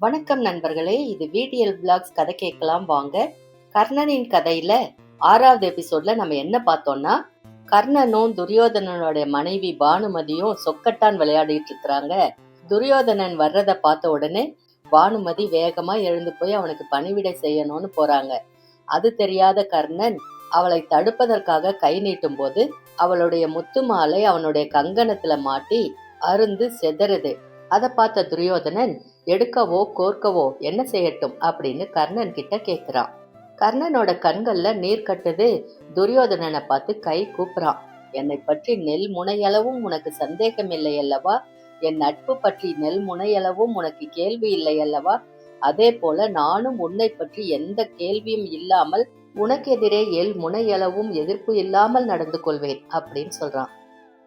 வணக்கம் நண்பர்களே, இது விடிஎல் விளாக்ஸ் கதை கேட்கலாம் வாங்க. கர்ணனின் கதையில 6வது எபிசோட்ல நம்ம என்ன பார்த்தோம்னா, கர்ணனும் துரியோதனனுடைய மனைவி பானுமதியும் சொக்கட்டான் விளையாடிட்டு இருக்கிறாங்க. துரியோதனன் வர்றதை பார்த்த உடனே பானுமதி வேகமா எழுந்து போய் அவனுக்கு பணிவிடை செய்யணும்னு போறாங்க. அது தெரியாத கர்ணன் அவளை தடுப்பதற்காக கை நீட்டும் போது அவளுடைய முத்து மாலை அவனுடைய கங்கணத்துல மாட்டி அருந்து செதறுது. அதை பார்த்த துரியோதனன் எடுக்கவோ கோர்க்கவோ என்ன செய்யட்டும் அப்படின்னு கர்ணன் கிட்ட கேக்குறான். கர்ணனோட கண்கள்ல நீர் கட்டுது. துரியோதனனை பார்த்து கை கூப்புறான். என்னை பற்றி நெல் முனையளவும் உனக்கு சந்தேகம் இல்லை அல்லவா? என் நட்பு பற்றி நெல் முனையளவும் உனக்கு கேள்வி இல்லை அல்லவா? அதே போல நானும் உன்னை பற்றி எந்த கேள்வியும் இல்லாமல் உனக்கு எதிரே எல் முனையளவும் எதிர்ப்பு இல்லாமல் நடந்து கொள்வேன் அப்படின்னு சொல்றான்.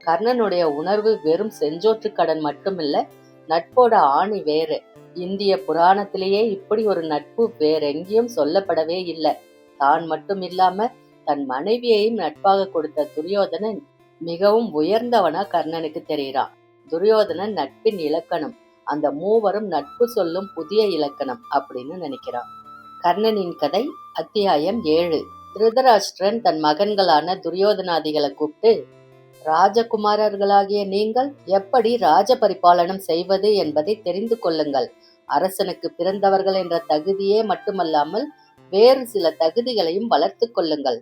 கர்ணனுடைய உணர்வு வெறும் செஞ்சோற்று கடன் மட்டுமில்ல, நட்போட ஆணி வேறு. இந்திய புராணத்திலேயே இப்படி ஒரு நட்பு வேறெங்கேயும் சொல்லப்படவே இல்லை. தான் மட்டும் இல்லாம தன் மனைவியையும் நட்பாக கொடுத்த துரியோதனன் மிகவும் உயர்ந்தவனா கர்ணனுக்கு தெரிகிறான். துரியோதனன் நட்பின் இலக்கணம், அந்த மூவரும் நட்பு சொல்லும் புதிய இலக்கணம் அப்படின்னு நினைக்கிறான். கர்ணனின் கதை அத்தியாயம் 7. திருதராஷ்டிரன் தன் மகன்களான துரியோதனாதிகளை கூப்பிட்டு, ராஜகுமாரர்களாகிய நீங்கள் எப்படி ராஜ பரிபாலனம் செய்வது என்பதை தெரிந்து கொள்ளுங்கள். அரசனுக்கு பிறந்தவர்கள் என்ற தகுதியே மட்டுமல்லாமல் வேறு சில தகுதிகளையும் வளர்த்து கொள்ளுங்கள்.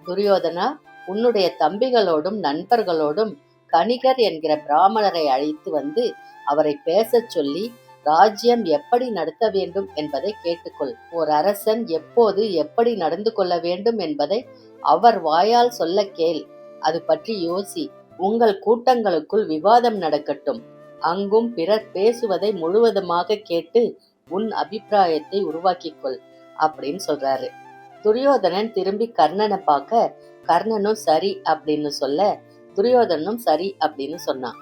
துரியோதனா, உன்னுடைய தம்பிகளோடும் நண்பர்களோடும் கணிகர் என்கிற பிராமணரை அழைத்து வந்து அவரை பேசச் சொல்லி ராஜ்யம் எப்படி நடத்த வேண்டும் என்பதை கேட்டுக்கொள். ஒரு அரசன் எப்போது எப்படி நடந்து கொள்ள வேண்டும் என்பதை அவர் வாயால் சொல்ல கேள். அது பற்றி யோசி. உங்கள் கூட்டங்களுக்குள் விவாதம் நடக்கட்டும். அங்கும் பிறர் பேசுவதை முழுவதுமாக கேட்டு உன் அபிப்பிராயத்தை உருவாக்கிக்கொள் அப்படின்னு சொல்றாரு. துரியோதனன் திரும்பி கர்ணனை பார்க்க, கர்ணனும் சரி அப்படின்னு சொல்ல, துரியோதனும் சரி அப்படின்னு சொன்னான்.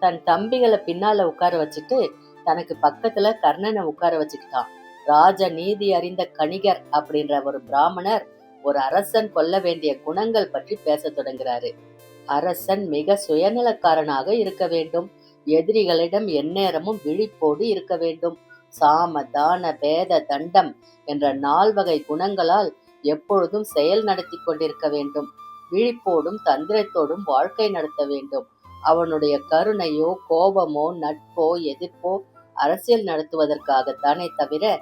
தன் தம்பிகளை பின்னால உட்கார வச்சுட்டு தனக்கு பக்கத்துல கர்ணனை உட்கார வச்சுக்கிட்டான். ராஜ நீதி அறிந்த கணிகர் அப்படின்ற ஒரு பிராமணர் ஒரு அரசன் கொள்ள வேண்டிய குணங்கள் பற்றி பேச தொடங்குறாரு. அரசன் மிக சுயநலக்காரனாக இருக்க வேண்டும். எதிரிகளிடம் எந்நேரமும் விழிப்போடு இருக்க வேண்டும். சாம தான பேத தண்டம் என்ற 4 வகை குணங்களால் எப்பொழுதும் செயல் நடத்தி கொண்டிருக்க வேண்டும். விழிப்போடும் தந்திரத்தோடும் வாழ்க்கை நடத்த வேண்டும். அவனுடைய கருணையோ கோபமோ நட்போ எதிர்ப்போ அரசியல் நடத்துவதற்காகத்தானே தவிர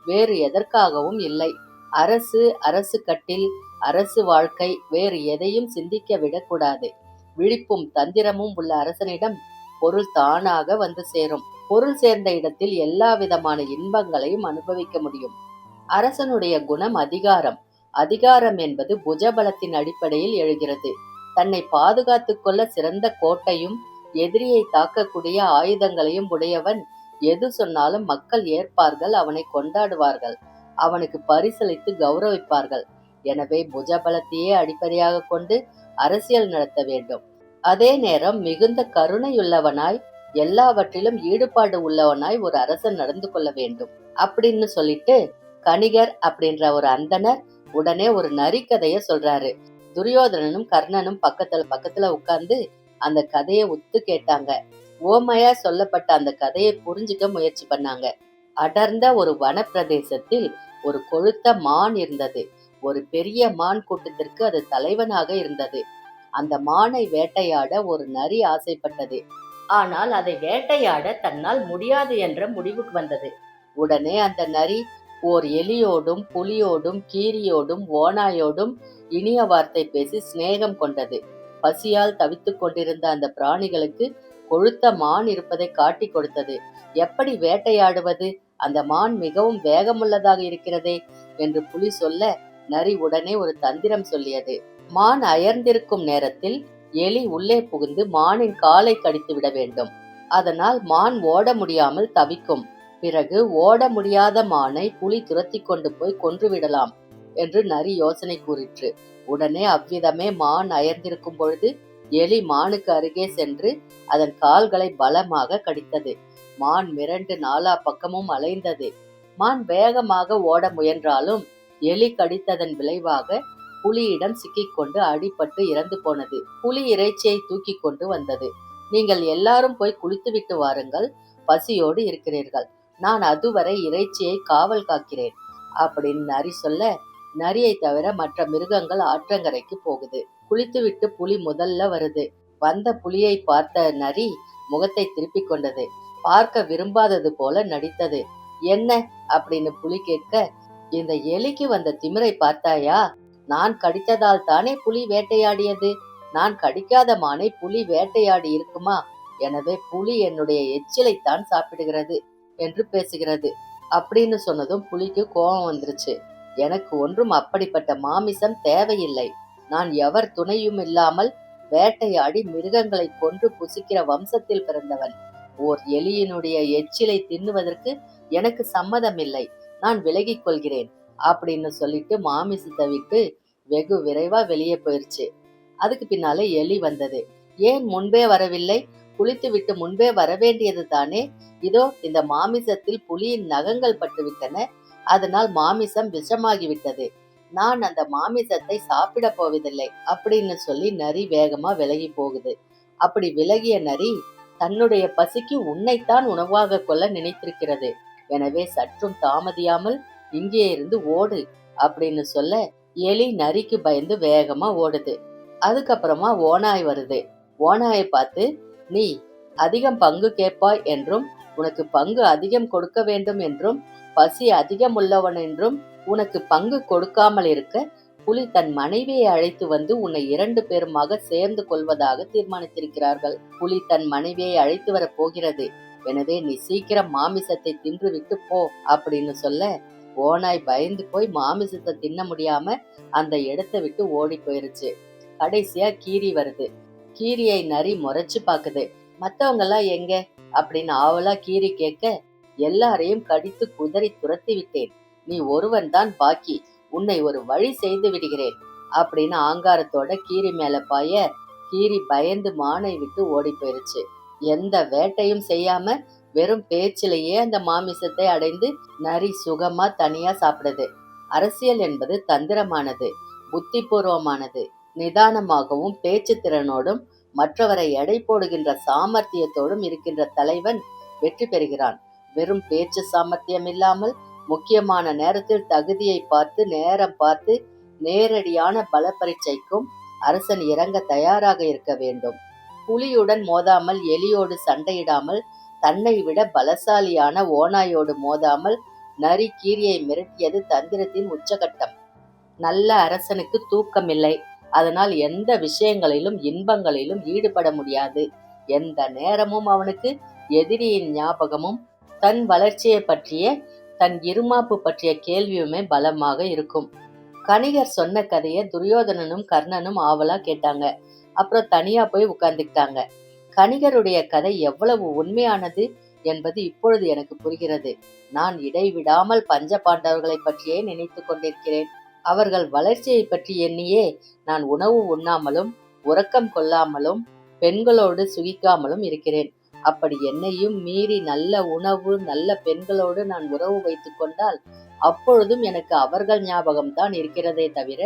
வேறு எதற்காகவும் இல்லை. அரசு கட்டில், அரசு வாழ்க்கை வேறு எதையும் சிந்திக்க விடக்கூடாது. விழிப்பும் தந்திரமும் உள்ள அரசனிடம் பொருள் தானாக வந்து சேரும். பொருள் சேர்ந்த இடத்தில் எல்லா விதமான இன்பங்களையும் அனுபவிக்க முடியும். அரசனுடைய குணம் அதிகாரம். அதிகாரம் என்பது புஜபலத்தின் அடிப்படையில் எழுகிறது. தன்னை பாதுகாத்து கொள்ள சிறந்த கோட்டையும் எதிரியை தாக்கக்கூடிய ஆயுதங்களையும் உடையவன் எது சொன்னாலும் மக்கள் ஏற்பார்கள், அவனை கொண்டாடுவார்கள், அவனுக்கு பரிசளித்து கௌரவிப்பார்கள். எனவே புஜபலத்தையே அடிப்படையாக கொண்டு அரசியல் நடத்த வேண்டும். அதே நேரம் மிகுந்த கருணையுள்ளவனாய், எல்லாவற்றிலும் ஈடுபாடு உள்ளவனாய் ஒரு அரசன் நடந்து கொள்ள வேண்டும் அப்படின்னு சொல்லிட்டு கணிகர் அப்படின்ற ஒரு அந்தனர் உடனே ஒரு நரிக்கதைய சொல்றாரு. துரியோதனனும் கர்ணனும் பக்கத்துல உட்கார்ந்து அந்த கதையை ஒத்து கேட்டாங்க. ஓமையா சொல்லப்பட்ட அந்த கதையை புரிஞ்சுக்க முயற்சி பண்ணாங்க. அடர்ந்த ஒரு வன பிரதேசத்தில் ஒரு கொழுத்த மான் இருந்தது. ஒரு பெரிய மான் கூட்டத்திற்கு அது தலைவனாக இருந்தது. அந்த மானை வேட்டையாட ஒரு நரி ஆசைப்பட்டது. ஆனால் அதை வேட்டையாட தன்னால் முடியாது என்ற முடிவுக்கு வந்தது. உடனே அந்த நரி ஓர் எலியோடும் புலியோடும் கீரியோடும் ஓநாயோடும் இனிய வார்த்தை பேசி சிநேகம் கொண்டது. பசியால் தவித்துக் கொண்டிருந்த அந்த பிராணிகளுக்கு கொழுத்த மான் இருப்பதை காட்டி கொடுத்தது. எப்படி வேட்டையாடுவது? அந்த மான் மிகவும் வேகமுள்ளதாக இருக்கிறதே என்று புலி சொல்ல, நரி உடனே ஒரு தந்திரம் சொல்லியது. மான் அயர்ந்திருக்கும் நேரத்தில் எலி உள்ளே புகுந்து மானின் காலை கடித்து விட வேண்டும். அதனால் மான் ஓட முடியாமல் தவிக்கும். பிறகு ஓட முடியாத மானை புலி துரத்தி கொண்டு போய் கொன்றுவிடலாம் என்று நரி யோசனை கூறிற்று. உடனே அவ்விதமே மான் அயர்ந்திருக்கும் பொழுது எலி மானுக்கு அருகே சென்று அதன் கால்களை பலமாக கடித்தது. மான் மிரண்டு நாலா பக்கமும் அலைந்தது. மான் வேகமாக ஓட முயன்றாலும் எலி கடித்ததன் விளைவாக புலியிடம் சிக்கிக்கொண்டு அடிபட்டு இறந்து போனது. புலி இறைச்சியை தூக்கி கொண்டு வந்தது. நீங்கள் எல்லாரும் போய் குளித்துவிட்டு வாருங்கள், பசியோடு இருக்கிறீர்கள். நான் அதுவரை இறைச்சியை காவல் காக்கிறேன் அப்படின்னு நரி சொல்ல, நரியை தவிர மற்ற மிருகங்கள் ஆற்றங்கரைக்கு போகுது. குளித்துவிட்டு புலி முதல்ல வருது. வந்த புலியை பார்த்த நரி முகத்தை திருப்பிக் கொண்டது. பார்க்க விரும்பாதது போல நடித்தது. என்ன அப்படின்னு புலி கேட்க, இந்த எலிக்கு வந்த திமிரை பார்த்தாயா? நான் கடித்ததால் தானே புலி வேட்டையாடியது. நான் கடிக்காத மானை புலி வேட்டையாடி இருக்குமா? எனவே புலி என்னுடைய எச்சிலைத்தான் சாப்பிடுகிறது என்று பேசுகிறது அப்படின்னு சொன்னதும் புலிக்கு கோபம் வந்துருச்சு. எனக்கு ஒன்றும் அப்படிப்பட்ட மாமிசம் தேவையில்லை. நான் எவர் துணையும் இல்லாமல் வேட்டையாடி மிருகங்களை கொன்று புசிக்கிற வம்சத்தில் பிறந்தவன். ஓர் எலியினுடைய எச்சிலை தின்னுவதற்கு எனக்கு சம்மதமில்லை. நான் விலகிக் கொள்கிறேன் அப்படின்னு சொல்லிட்டு மாமிசத்தை விட்டு வெகு விரைவா வெளியே போயிருச்சு. அதுக்கு பின்னால எலி வந்தது. ஏன் முன்பே வரவில்லை? குளித்து விட்டு முன்பே வரவேண்டியது தானே. இதோ இந்த மாமிசத்தில் புலியின் நகங்கள் பட்டுவிட்டன. அதனால் மாமிசம் விஷமாகிவிட்டது. நான் அந்த மாமிசத்தை சாப்பிட போவதில்லை அப்படின்னு சொல்லி நரி வேகமா விலகி போகுது. அப்படி விலகிய நரி தன்னுடைய பசிக்கு உன்னைத்தான் உணவாக கொள்ள நினைத்திருக்கிறது. எனவே சற்றும் தாமதியாமல் இங்கே இருந்து ஓடு அப்படின்னு சொல்ல, எலி நரிக்கு பயந்து வேகமா ஓடுது. அதுக்கப்புறமா ஓநாய் வருது. ஓநாயை பார்த்து, நீ அதிகம் பங்கு கேட்பாய் என்றும் உனக்கு பங்கு அதிகம் கொடுக்க வேண்டும் என்றும் பசி அதிகம் உள்ளவன் என்றும் உனக்கு பங்கு கொடுக்காமல் இருக்க புலி தன் மனைவியை அழைத்து வந்து உன்னை 2 பேருமாக சேர்ந்து கொள்வதாக தீர்மானித்திருக்கிறார்கள். புலி தன் மனைவியை அழைத்து வர போகிறது. எனவே நீ சீக்கிரம் மாமிசத்தை தின்று விட்டு போ அப்படின்னு சொல்ல, ஓநாய் பயந்து போய் மாமிசத்தை தின்ன முடியாம அந்த இடத்தை விட்டு ஓடி போயிருச்சு. கடைசியா கீரி வருது. கீரியை நரி முறைச்சு பாக்குது. மத்தவங்க எல்லாம் எங்க அப்படின்னு ஆவலா கீரி கேட்க, எல்லாரையும் கடித்து குதறி துரத்தி விட்டேன். நீ ஒருவன் தான் பாக்கி. உன்னை ஒரு வழி செய்து விடுகிறேன் அப்படின்னு ஆங்காரத்தோட கீரி மேல பாய, கீரி பயந்து மானை விட்டு ஓடி போயிருச்சு. எந்த வேட்டையும் செய்யாம வெறும் பேச்சிலேயே அந்த மாமிசத்தை அடைந்து நரி சுகமா தனியா சாப்பிடுது. அரசியல் என்பது தந்திரமானது, புத்திபூர்வமானது. நிதானமாகவும் பேச்சு திறனோடும் மற்றவரை எடை போடுகின்ற சாமர்த்தியத்தோடும் இருக்கின்ற தலைவன் வெற்றி பெறுகிறான். வெறும் பேச்சு சாமர்த்தியம் இல்லாமல் முக்கியமான நேரத்தில் தகுதியை பார்த்து நேரம் பார்த்து நேரடியான பல பரீட்சைக்கும் அரசன் இறங்க தயாராக இருக்க வேண்டும். புலியுடன் மோதாமல் எலியோடு சண்டையிடாமல் தன்னை விட பலசாலியான ஓநாயோடு மோதாமல் நரி கீரியை மிரட்டியது தந்திரத்தின் உச்சகட்டம். நல்ல அரசனுக்கு தூக்கமில்லை. அதனால் எந்த விஷயங்களிலும் இன்பங்களிலும் ஈடுபட முடியாது. எந்த நேரமும் அவனுக்கு எதிரியின் ஞாபகமும் தன் வளர்ச்சியை பற்றிய தன் இருமாப்பு பற்றிய கேள்வியுமே பலமாக இருக்கும். கணிகர் சொன்ன கதையை துரியோதனனும் கர்ணனும் ஆவலா கேட்டாங்க. அப்புறம் தனியா போய் உட்கார்ந்துக்கிட்டாங்க. கணிகருடைய கதை எவ்வளவு உண்மையானது என்பது இப்பொழுது எனக்கு புரிகிறது. நான் இடைவிடாமல் பஞ்ச பாண்டவர்களை பற்றியே நினைத்து கொண்டிருக்கிறேன். அவர்கள் வளர்ச்சியை பற்றி எண்ணியே நான் உணவு உண்ணாமலும் உறக்கம் கொள்ளாமலும் பெண்களோடு சுகிக்காமலும் இருக்கிறேன். அப்படி என்னையும் மீறி நல்ல உணவு நல்ல பெண்களோடு நான் உறவு வைத்துக் கொண்டால் அப்பொழுதும் எனக்கு அவர்கள் ஞாபகம்தான் இருக்கிறதே தவிர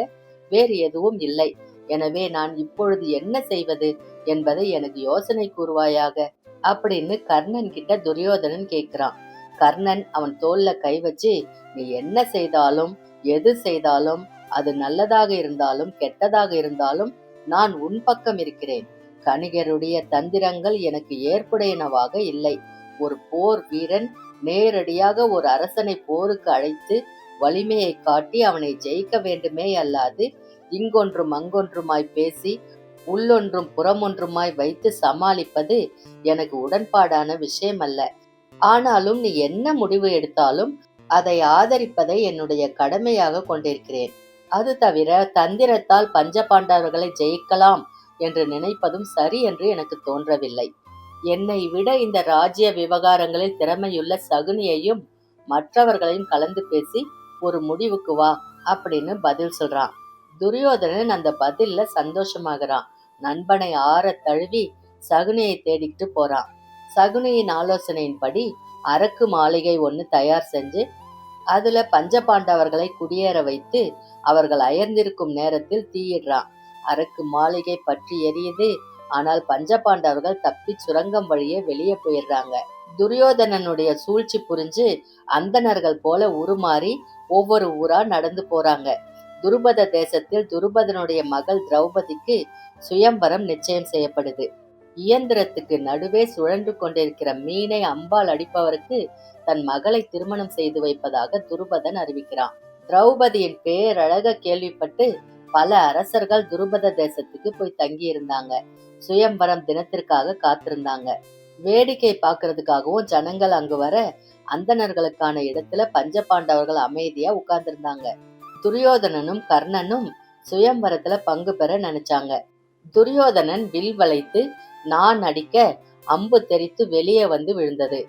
வேறு எதுவும் இல்லை. எனவே நான் இப்பொழுது என்ன செய்வது என்பதை எனக்கு யோசனை கூறுவாயாக அப்படின்னு கர்ணன் கிட்ட துரியோதனன் கேட்கிறான். கர்ணன் அவன் தோல்ல கை வச்சு, நீ என்ன செய்தாலும் எது செய்தாலும் அது நல்லதாக இருந்தாலும் கெட்டதாக இருந்தாலும் நான் உன் பக்கம் இருக்கிறேன். கணிகருடைய தந்திரங்கள் எனக்கு ஏற்புடையனவாக இல்லை. ஒரு போர் வீரன் நேரடியாக ஒரு அரசனை போருக்கு அழைத்து வலிமையை காட்டி அவனை ஜெயிக்க வேண்டுமே அல்லாது இங்கொன்றும் அங்கொன்றுமாய் பேசி உள்ளொன்றும் புறமொன்றுமாய் வைத்து சமாளிப்பது எனக்கு உடன்பாடான விஷயம் அல்ல. ஆனாலும் நீ என்ன முடிவு எடுத்தாலும் அதை ஆதரிப்பதை என்னுடைய கடமையாக கொண்டிருக்கிறேன். அது தவிர தந்திரத்தால் பஞ்ச பாண்டவர்களை ஜெயிக்கலாம் என்று நினைப்பதும் சரி என்று எனக்கு தோன்றவில்லை. என்னை விட இந்த ராஜ்ய விவகாரங்களில் திறமையுள்ள சகுனியையும் மற்றவர்களையும் கலந்து பேசி ஒரு முடிவுக்கு வா அப்படின்னு பதில் சொல்றான். துரியோதனன் அந்த பதில்ல சந்தோஷமாகறான். நண்பனை ஆற தழுவி சகுனியை தேடிக்கிட்டு போறான். சகுனியின் ஆலோசனையின்படி அரக்கு மாளிகை ஒன்று தயார் செஞ்சு அதுல பஞ்ச பாண்டவர்களை குடியேற வைத்து அவர்கள் அயர்ந்திருக்கும் நேரத்தில் தீயிடுறான். அரக்கு மாளிகை பற்றி எரியுது. ஆனால் பஞ்ச பாண்டவர்கள் தப்பி சுரங்கம் வழியே வெளியே போயிடுறாங்க. துரியோதனனுடைய சூழ்ச்சி புரிஞ்சு அந்தணர்கள் போல உருமாறி ஒவ்வொரு ஊரா நடந்து போறாங்க. துருபத தேசத்தில் துருபதனுடைய மகள் திரௌபதிக்கு சுயம்பரம் நிச்சயம் செய்யப்படுது. இயந்திரத்துக்கு நடுவே சுழன்று கொண்டிருக்கிற மீனை அம்பால் அடிப்பவருக்கு தன் மகளை திருமணம் செய்து வைப்பதாக துருபதன் அறிவிக்கிறான். திரௌபதியின் பேரழக கேள்விப்பட்டு பல அரசர்கள் துருபத தேசத்துக்கு போய் தங்கி இருந்தாங்க. சுயம்பரம் தினத்திற்காக காத்திருந்தாங்க. வேடிக்கை பார்க்கறதுக்காகவும் ஜனங்கள் அங்கு வர அந்தணர்களுக்கான இடத்துல பஞ்சபாண்டவர்கள் அமைதியா உட்கார்ந்திருந்தாங்க. துரியோதனனும் கர்ணனும் சுயம்பரத்துல பங்கு பெற நினைச்சாங்க. துரியோதனன் வில் வளைத்து நான் அடிக்க அம்பு தெரித்து வெளியே வந்து விழுந்தது.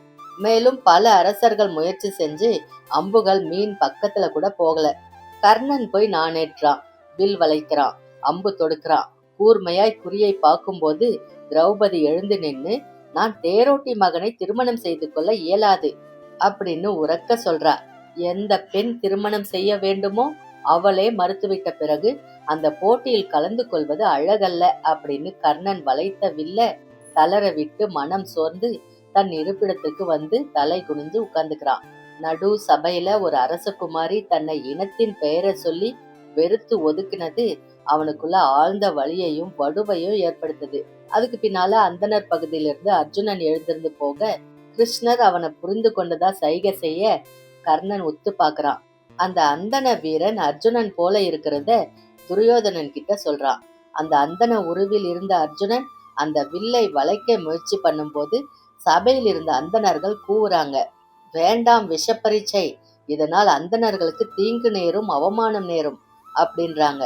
மேலும் பல அரசர்கள் முயற்சி செஞ்சு அம்புகள் மீன் பக்கத்துல கூட போகல. கர்ணன் போய் நானேற்றான், வில் வளைக்கிறான், அம்பு தொடுக்கிறான். கூர்மையாய் குறியை பார்க்கும்போது திரௌபதி எழுந்து நின்னு நான் தேரோட்டி மகனை திருமணம் செய்து கொள்ள இயலாது அப்படின்னு உரக்க சொல்றா. எந்த பெண் திருமணம் செய்ய வேண்டுமோ அவளே மறுத்துவிட்ட பிறகு அந்த போட்டியில் கலந்து கொள்வது அழகல்ல அப்படின்னு கர்ணன் வளைத்த வில்ல தளர விட்டு மனம் சோர்ந்து தன் இருப்பிடத்துக்கு வந்து தலை குனிஞ்சு உட்கார்ந்துக்கிறான். நடு சபையில ஒரு அரசகுமாரி தன்னை இனத்தின் பெயரை சொல்லி வெறுத்து ஒதுக்கினது அவனுக்குள்ள ஆழ்ந்த வலியையும் வடுவையும் ஏற்படுத்துது. அதுக்கு பின்னால அந்தனர் பகுதியிலிருந்து அர்ஜுனன் எழுந்திருந்து போக கிருஷ்ணர் அவனை புரிந்து கொண்டதா சைகை செய்ய கர்ணன் ஒத்து பாக்குறான். அந்த அந்தன வீரன் அர்ஜுனன் போல இருக்கிறத துரியோதனன் கிட்ட சொல்றான். அந்த அந்தன உருவில் இருந்த அர்ஜுனன் அந்த வில்லை வளைக்க முயற்சி பண்ணும்போது சபையில் இருந்த அந்தணர்கள் கூவுறாங்க, வேண்டாம் விஷப்பரீட்சை, இதனால் அந்தணர்களுக்கு தீங்கு நேரும், அவமானம் நேரும் அப்படின்றாங்க.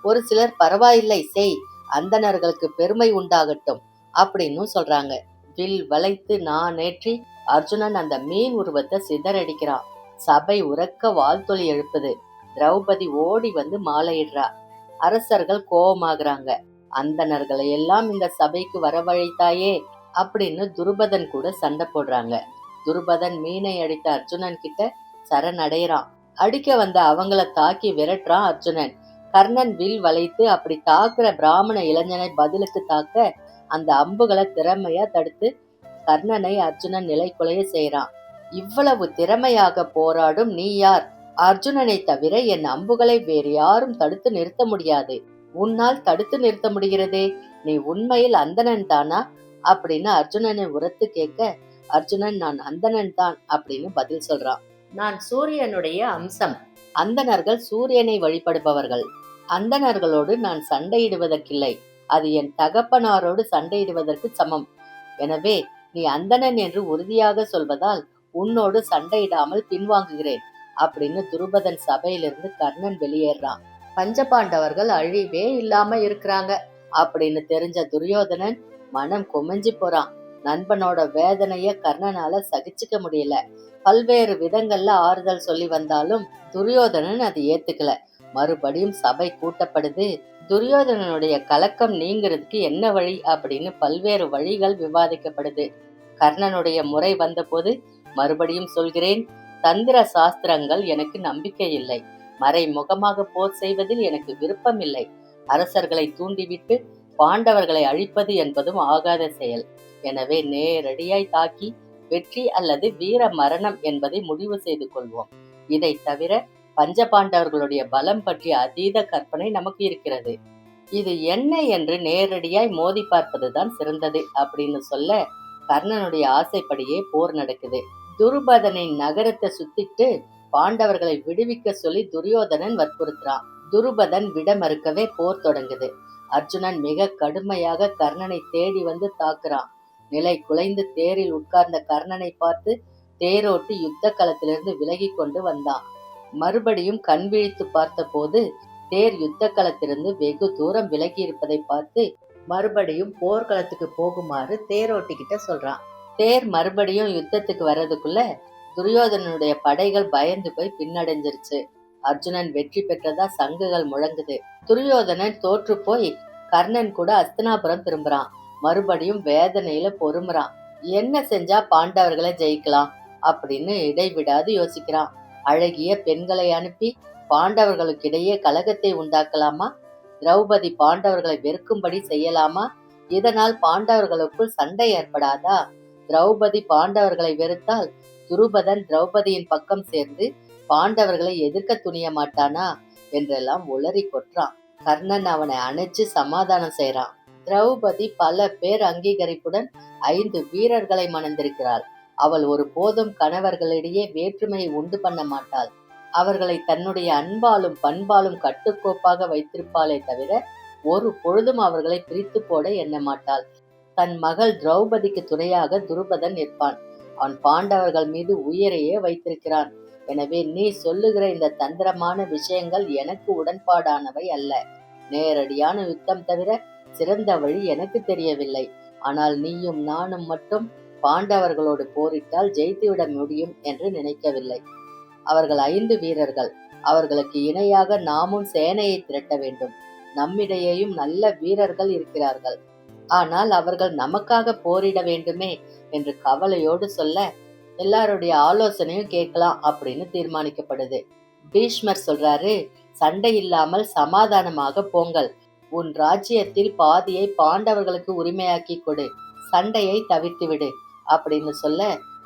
ஒரு சிலர் பரவாயில்லை செய், அந்தணர்களுக்கு பெருமை உண்டாகட்டும் அப்படின்னு சொல்றாங்க. வில் வளைத்து நான் ஏற்றி அர்ஜுனன் அந்த மீன் உருவத்தை சிதறடிக்கிறான். சபை உறக்க வாழ்த்தொலி எழுப்புது. திரௌபதி ஓடி வந்து மாலையிடுறா. அரசர்கள் கோபமாகறாங்க. அந்தணர்களை எல்லாம் இந்த சபைக்கு வரவழைத்தாயே அப்படின்னு துருபதன் கூட சண்டை போடுறாங்க. துருபதன் மீனை அடித்த அர்ஜுனன் கிட்ட சரணடைறான். அடிக்க வந்த அவங்கள தாக்கி விரட்டுறான் அர்ஜுனன். கர்ணன் வில் வளைத்து அப்படி தாக்குற பிராமண இளைஞனை பதிலுக்கு தாக்க அந்த அம்புகளை திறமையா தடுத்து கர்ணனை அர்ஜுனன் நிலை குலைய செய்யறான். இவ்வளவு திறமையாக போராடும் நீ யார்? அர்ஜுனனை தவிர என் அம்புகளை வேறு யாரும் தடுத்து நிறுத்த முடியாது. உன்னால் தடுத்து நிறுத்த முடிகிறதே, நீ உண்மையில் அந்தணன் தானா அப்படின்னு அர்ஜுனனை உரத்து கேட்க அர்ஜுனன் நான் அந்தணன் தான் அப்படின்னு பதில் சொல்றான். நான் சூரியனுடைய அம்சம். அந்தணர்கள் சூரியனை வழிபடுபவர்கள். அந்தணர்களோடு நான் சண்டையிடுவதற்கில்லை, அது என் தகப்பனாரோடு சண்டையிடுவதற்கு சமம். எனவே நீ அந்தணன் என்று உறுதியாக சொல்வதால் உன்னோடு சண்டையிடாமல் பின்வாங்குகிறேன் அப்படின்னு துருபதன் சபையிலிருந்து கர்ணன் வெளியேறான். பஞ்சபாண்டவர்கள் அழிவே இல்லாம இருக்கிறாங்க அப்படின்னு தெரிஞ்ச துரியோதனன் மனம் குமைஞ்சு போறான். நண்பனோட வேதனைய கர்ணனால சகிச்சுக்க முடியல. பல்வேறு விதங்கள்ல ஆறுதல் சொல்லி வந்தாலும் துரியோதனன் அதை ஏத்துக்கல. மறுபடியும் சபை கூட்டப்படுது. துரியோதனனுடைய கலக்கம் நீங்கிறதுக்கு என்ன வழி அப்படின்னு பல்வேறு வழிகள் விவாதிக்கப்படுது. கர்ணனுடைய முறை வந்தபோது மறுபடியும் சொல்கிறேன், தந்திர சாஸ்திரங்கள் எனக்கு நம்பிக்கை இல்லை, மறைமுகமாக போர் செய்வதில் எனக்கு விருப்பம் இல்லை, அரசர்களை தூண்டிவிட்டு பாண்டவர்களை அழிப்பது என்பதும் ஆகாத செயல். எனவே நேரடியாய் தாக்கி வெற்றி அல்லது வீர மரணம் என்பதை முடிவு செய்து கொள்வோம். இதை தவிர பஞ்சபாண்டவர்களுடைய பலம் பற்றிய அதீத கற்பனை நமக்கு இருக்கிறது. இது என்ன என்று நேரடியாய் மோதி பார்ப்பதுதான் சிறந்தது அப்படின்னு சொல்ல கர்ணனுடைய ஆசைப்படியே போர் நடக்குது. துருபதனின் நகரத்தை சுத்திட்டு பாண்டவர்களை விடுவிக்க சொல்லி துரியோதனன் வற்புறுத்துறான். துருபதன் விட மறுக்கவே போர் தொடங்குது. அர்ஜுனன் மிக கடுமையாக கர்ணனை தேடி வந்து தாக்குறான். நிலை குலைந்து தேரில் உட்கார்ந்த கர்ணனை பார்த்து தேரோட்டி யுத்த களத்திலிருந்து விலகி கொண்டு வந்தான். மறுபடியும் கண் விழித்து பார்த்த போது தேர் யுத்த களத்திலிருந்து வெகு தூரம் விலகி இருப்பதை பார்த்து மறுபடியும் போர்க்களத்துக்கு போகுமாறு தேரோட்டி கிட்ட சொல்றான். தேர் மறுபடியும் யுத்தத்துக்கு வர்றதுக்குள்ள துரியோதனனுடைய படைகள் பயந்து போய் பின்னடைஞ்சிருச்சு. அர்ஜுனன் வெற்றி பெற்றதா சங்குகள் முழங்குது. துரியோதனன் தோற்று போய் கர்ணன் கூட அஸ்தினாபுரம் திரும்புறான். மறுபடியும் வேதனையில பொறுமுறான். என்ன செஞ்சா பாண்டவர்களை ஜெயிக்கலாம் அப்படின்னு இடைவிடாது யோசிக்கிறான். அழகிய பெண்களை அனுப்பி பாண்டவர்களுக்கிடையே கலகத்தை உண்டாக்கலாமா? திரௌபதி பாண்டவர்களை வெறுக்கும்படி செய்யலாமா? இதனால் பாண்டவர்களுக்குள் சண்டை ஏற்படாதா? திரௌபதி பாண்டவர்களை வெறுத்தால் துருபதன் திரௌபதியின் பக்கம் சேர்ந்து பாண்டவர்களை எதிர்க்க துணிய மாட்டானா என்றெல்லாம் உளறி கொற்றான். கர்ணன் அவனை அணைச்சு சமாதானம் செய்றான். திரௌபதி பல பேர் அங்கீகரிப்புடன் 5 வீரர்களை மணந்திருக்கிறாள். அவள் ஒரு போதும் கணவர்களிடையே வேற்றுமையை உண்டு பண்ண மாட்டாள். அவர்களை தன்னுடைய அன்பாலும் பண்பாலும் கட்டுக்கோப்பாக வைத்திருப்பாளே தவிர ஒரு பொழுதும் அவர்களை பிரித்து போட எண்ண மாட்டாள். தன் மகள் திரௌபதிக்கு துணையாக துருபதன் நிற்பான். அவன் பாண்டவர்கள் மீது உயிரையே வைத்திருக்கிறான். எனவே நீ சொல்லுகிற இந்த தந்திரமான விஷயங்கள் எனக்கு உடன்பாடானவை அல்ல. நேரடியான யுத்தம் தவிர சிறந்த வழி எனக்கு தெரியவில்லை. ஆனால் நீயும் நானும் மட்டும் பாண்டவர்களோடு போரிட்டால் ஜெயித்துவிட முடியும் என்று நினைக்கவில்லை. அவர்கள் 5 வீரர்கள். அவர்களுக்கு இணையாக நாமும் சேனையை திரட்ட வேண்டும். நம்மிடையேயும் நல்ல வீரர்கள் இருக்கிறார்கள். ஆனால் அவர்கள் நமக்காக போரிட வேண்டுமே என்று கவலையோடு சொல்ல, எல்லாருடைய ஆலோசனையும் கேட்கலாம் அப்படின்னு தீர்மானிக்கப்படுது. பீஷ்மர் சொல்றாரு, சண்டை இல்லாமல் சமாதானமாக போங்கள். உன் ராஜ்யத்தில் பாதியை பாண்டவர்களுக்கு உரிமையாக்கி கொடு. சண்டையை தவிர்த்து விடு அப்படின்னு சொல்ல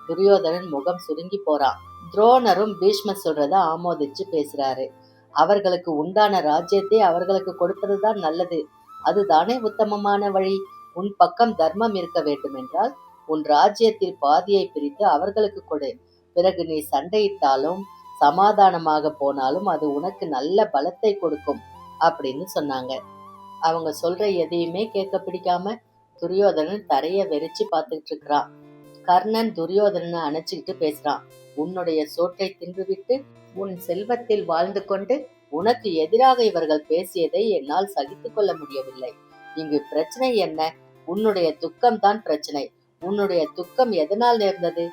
துரியோதனன் முகம் சுருங்கி போறான். துரோணரும் பீஷ்மர் சொல்றத ஆமோதிச்சு பேசுறாரு. அவர்களுக்கு உண்டான ராஜ்யத்தை அவர்களுக்கு கொடுப்பதுதான் நல்லது. அதுதானே உத்தமமான வழி. உன் பக்கம் தர்மம் இருக்க வேண்டும் என்றால் உன் ராஜ்யத்தில் பாதியை பிரித்து அவர்களுக்கு கொடு. பிறகு நீ சண்டையிட்டாலும் சமாதானமாக போனாலும் அது உனக்கு நல்ல பலத்தை கொடுக்கும் அப்படின்னு சொன்னாங்க. அவங்க சொல்ற எதையுமே கேட்க பிடிக்காம துரியோதனன் தரைய வெறிச்சு பார்த்துட்டு இருக்கிறான். கர்ணன் துரியோதனனை அணைச்சுக்கிட்டு பேசுறான். உன்னுடைய சோற்றை தின்றுவிட்டு உன் செல்வத்தில் வாழ்ந்து கொண்டு உனக்கு எதிராக இவர்கள் பேசியதை என்னால் சகித்து கொள்ள முடியவில்லை. இங்கு பிரச்சனை என்ன? உன்னுடைய துக்கம் தான் பிரச்சனை. உன்னுடைய துக்கம் எதனால் நேர்ந்தது?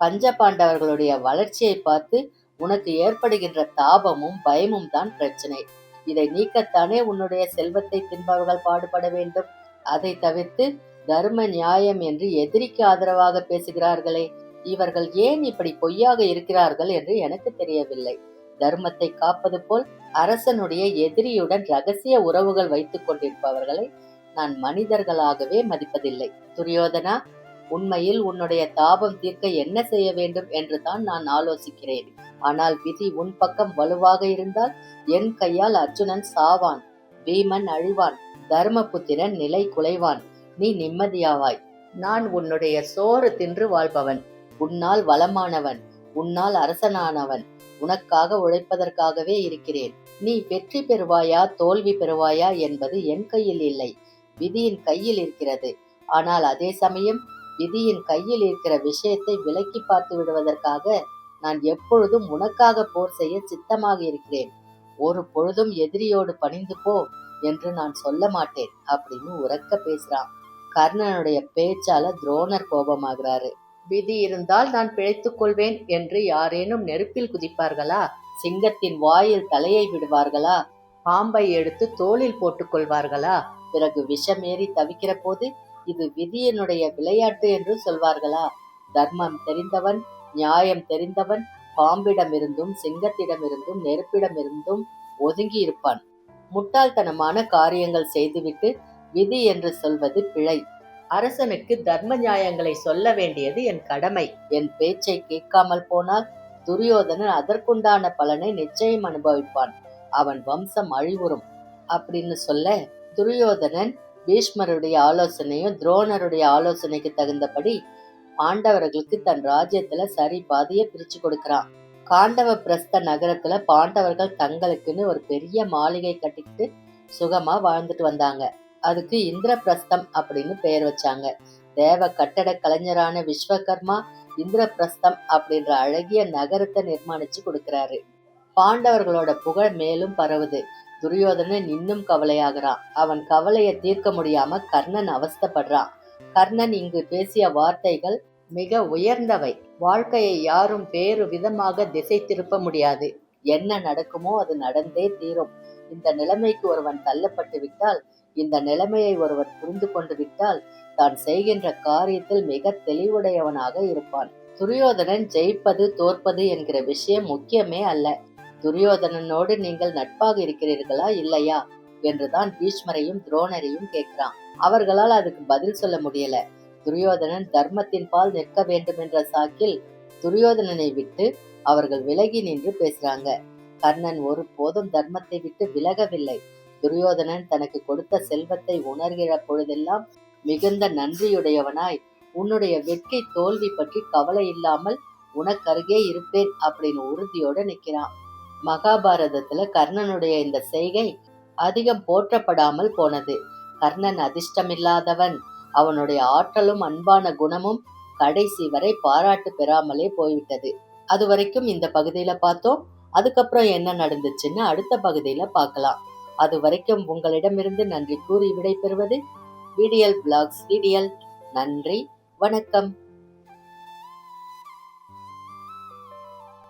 பஞ்ச பாண்டவர்களுடைய வளர்ச்சியை பார்த்து உனக்கு ஏற்படுகின்ற தாபமும் பயமும் தான் பிரச்சனை. இதை நீக்கத்தானே உன்னுடைய செல்வத்தை தின்பவர்கள் பாடுபட வேண்டும். அதை தவிர்த்து தர்ம நியாயம் என்று எதிரிக்கு ஆதரவாக பேசுகிறார்களே, இவர்கள் ஏன் இப்படி பொய்யாக இருக்கிறார்கள் என்று எனக்கு தெரியவில்லை. தர்மத்தை காப்பது போல் அரசனுடைய எதிரியுடன் ரகசிய உறவுகள் வைத்துக் கொண்டிருப்பவர்களை நான் மனிதர்களாகவே மதிப்பதில்லை. துரியோதனா, உண்மையில் உன்னுடைய தாபம் தீர்க்க என்ன செய்ய வேண்டும் என்று தான் நான் ஆலோசிக்கிறேன். ஆனால் விதி உன் பக்கம் வலுவாக இருந்தால் என் கையால் அர்ஜுனன் சாவான், பீமன் அழிவான், தர்மபுத்திரன் நிலை குலைவான், நீ நிம்மதியாவாய். நான் உன்னுடைய சோறு தின்று வாழ்பவன், உன்னால் வளமானவன், உன்னால் அரசனானவன், உனக்காக உழைப்பதற்காகவே இருக்கிறேன். நீ வெற்றி பெறுவாயா தோல்வி பெறுவாயா என்பது என் கையில் இல்லை, விதியின் கையில் இருக்கிறது. ஆனால் அதே சமயம் விதியின் கையில் இருக்கிற விஷயத்தை விலக்கி பார்த்து விடுவதற்காக நான் எப்பொழுதும் உனக்காக போர் செய்ய சித்தமாக இருக்கிறேன். ஒரு பொழுதும் எதிரியோடு பணிந்து போ என்று நான் சொல்ல மாட்டேன் அப்படின்னு உரக்க பேசுறான். கர்ணனுடைய பேச்சால துரோணர் கோபமாகிறாரு. விதி இருந்தால் நான் பிழைத்துக் கொள்வேன் என்று யாரேனும் நெருப்பில் குதிப்பார்களா? சிங்கத்தின் வாயில் தலையை விடுவார்களா? பாம்பை எடுத்து தோளில் போட்டுக் கொள்வார்களா? பிறகு விஷமேறி தவிக்கிற போது இது விதியினுடைய விளையாட்டு என்று சொல்வார்களா? தர்மம் தெரிந்தவன், நியாயம் தெரிந்தவன் பாம்பிடமிருந்தும் சிங்கத்திடமிருந்தும் நெருப்பிடமிருந்தும் ஒதுங்கி இருப்பான். முட்டாள்தனமான காரியங்கள் செய்துவிட்டு விதி என்று சொல்வது பிழை. அரசனுக்கு தர்ம நியாயங்களை சொல்ல வேண்டியது என் கடமை. என் பேச்சை கேட்காமல் போனால் துரியோதனன் அதற்குண்டான பலனை நிச்சயம் அனுபவிப்பான். அவன் வம்சம் அழிவுறும் அப்படின்னு சொல்ல, துரியோதனன் பீஷ்மருடைய ஆலோசனையும் துரோணருடைய ஆலோசனைக்கு தகுந்தபடி பாண்டவர்களுக்கு தன் ராஜ்யத்துல சரி பாதிய பிரிச்சு கொடுக்கறான். காண்டவ பிரஸ்த நகரத்துல பாண்டவர்கள் தங்களுக்குன்னு ஒரு பெரிய மாளிகை கட்டிக்கிட்டு சுகமா வாழ்ந்துட்டு வந்தாங்க. அதுக்கு இந்திரபிரஸ்தம் அப்படின்னு பெயர் வச்சாங்க. தேவ கட்டட கலைஞரான விஸ்வகர்மா இந்திரபிரஸ்தம் அப்படின்ற அழகிய நகரத்தை நிர்மாணிச்சு கொடுக்கிறாரு. பாண்டவர்களோட புகழ் மேலும் பரவுது. துரியோதனன் இன்னும் கவலையாகிறான். அவன் கவலையை தீர்க்க முடியாம கர்ணன் அவஸ்தைப்படுறான். கர்ணன் இங்கு பேசிய வார்த்தைகள் மிக உயர்ந்தவை. வாழ்க்கையை யாரும் வேறு விதமாக திசை திருப்ப முடியாது. என்ன நடக்குமோ அது நடந்தே தீரும். இந்த நிலைமைக்கு ஒருவன் தள்ளப்பட்டு விட்டால், இந்த நிலைமையை ஒருவன் புரிந்து கொண்டு விட்டால் தான் செய்கின்ற காரியத்தில் மிக தெளிவுடையவனாக இருப்பான். துரியோதனன் ஜெயிப்பது தோற்பது என்கிற விஷயம் முக்கியமே அல்ல. துரியோதனனோடு நீங்கள் நட்பாக இருக்கிறீர்களா இல்லையா என்றுதான் பீஷ்மரையும் துரோணரையும் கேட்கிறான். அவர்களால் அதுக்கு பதில் சொல்ல முடியல. துரியோதனன் தர்மத்தின் பால் நிற்க வேண்டும் என்ற சாக்கில் துரியோதனனை விட்டு அவர்கள் விலகி நின்று பேசுறாங்க. கர்ணன் ஒரு போதும் தர்மத்தை விட்டு விலகவில்லை. துரியோதனன் தனக்கு கொடுத்த செல்வத்தை உணர்கிற பொழுதெல்லாம் மிகுந்த நன்றியுடையவனாய், உன்னுடைய வெற்றி தோல்வி பற்றி கவலை இல்லாமல் உனக்கருகே இருப்பேன் அப்படின்னு உறுதியோட நிக்கிறான். மகாபாரதத்துல கர்ணனுடைய இந்த செய்கை அதிகம் போற்றப்படாமல் போனது. கர்ணன் அதிர்ஷ்டமில்லாதவன். அவனுடைய ஆற்றலும் அன்பான குணமும் கடைசி வரை பாராட்டு பெறாமலே போய்விட்டது. அது வரைக்கும் இந்த பகுதியில பார்த்தோம். அதுக்கப்புறம் என்ன நடந்துச்சுன்னு அடுத்த பகுதியில பார்க்கலாம். அது வரைக்கும் உங்களிடமிருந்து நன்றி கூறி விடைபெறுவது விடியல் பிளாக்ஸ் விடியல். நன்றி, வணக்கம்.